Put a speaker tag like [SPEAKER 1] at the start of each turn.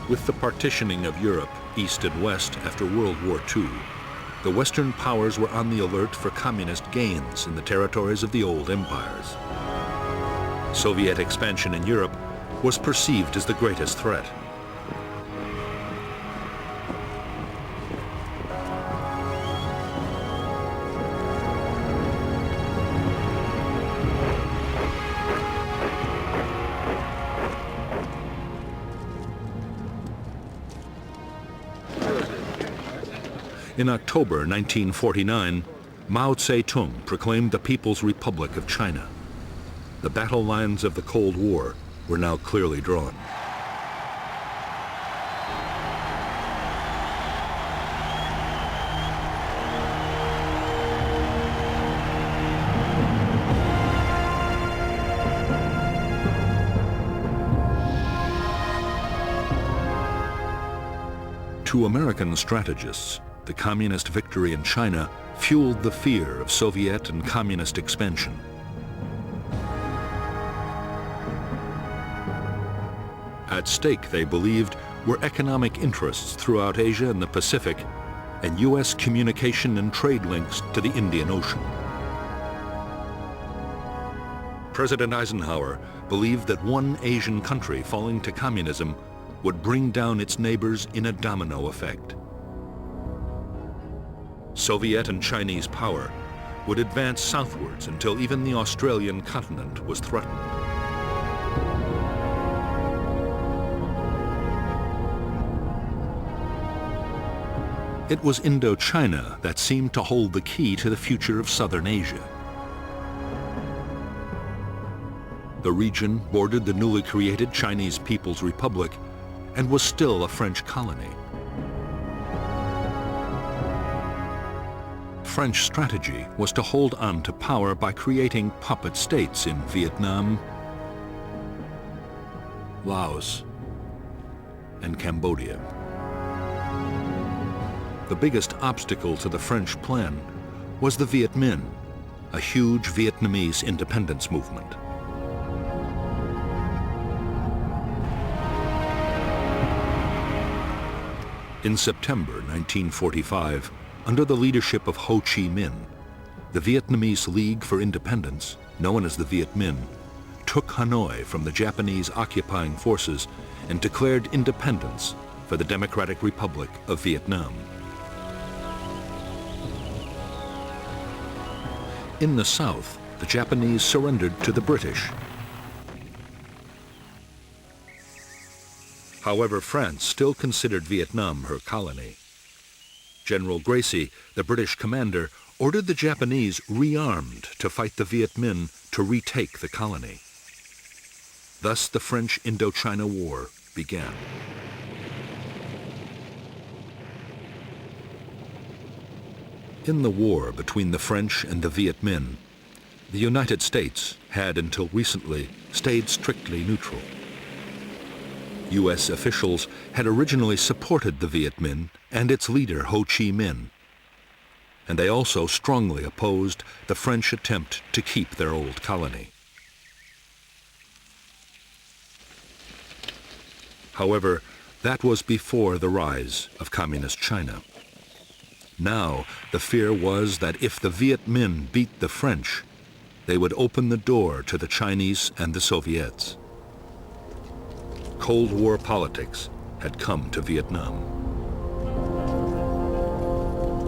[SPEAKER 1] With the partitioning of Europe east and west after World War II, the Western powers were on the alert for communist gains in the territories of the old empires. Soviet expansion in Europe was perceived as the greatest threat. In October 1949, Mao Zedong proclaimed the People's Republic of China. The battle lines of the Cold War were now clearly drawn. To American strategists, the communist victory in China fueled the fear of Soviet and communist expansion. At stake, they believed, were economic interests throughout Asia and the Pacific, and U.S. communication and trade links to the Indian Ocean. President Eisenhower believed that one Asian country falling to communism would bring down its neighbors in a domino effect. Soviet and Chinese power would advance southwards until even the Australian continent was threatened. It was Indochina that seemed to hold the key to the future of southern Asia. The region bordered the newly created Chinese People's Republic and was still a French colony. French strategy was to hold on to power by creating puppet states in Vietnam, Laos, and Cambodia. The biggest obstacle to the French plan was the Viet Minh, a huge Vietnamese independence movement. In September 1945, under the leadership of Ho Chi Minh, the Vietnamese League for Independence, known as the Viet Minh, took Hanoi from the Japanese occupying forces and declared independence for the Democratic Republic of Vietnam. In the south, the Japanese surrendered to the British. However, France still considered Vietnam her colony. General Gracie, the British commander, ordered the Japanese rearmed to fight the Viet Minh to retake the colony. Thus the French Indochina War began. In the war between the French and the Viet Minh, the United States had until recently stayed strictly neutral. U.S. officials had originally supported the Viet Minh and its leader Ho Chi Minh, and they also strongly opposed the French attempt to keep their old colony. However, that was before the rise of Communist China. Now, the fear was that if the Viet Minh beat the French, they would open the door to the Chinese and the Soviets. Cold War politics had come to Vietnam.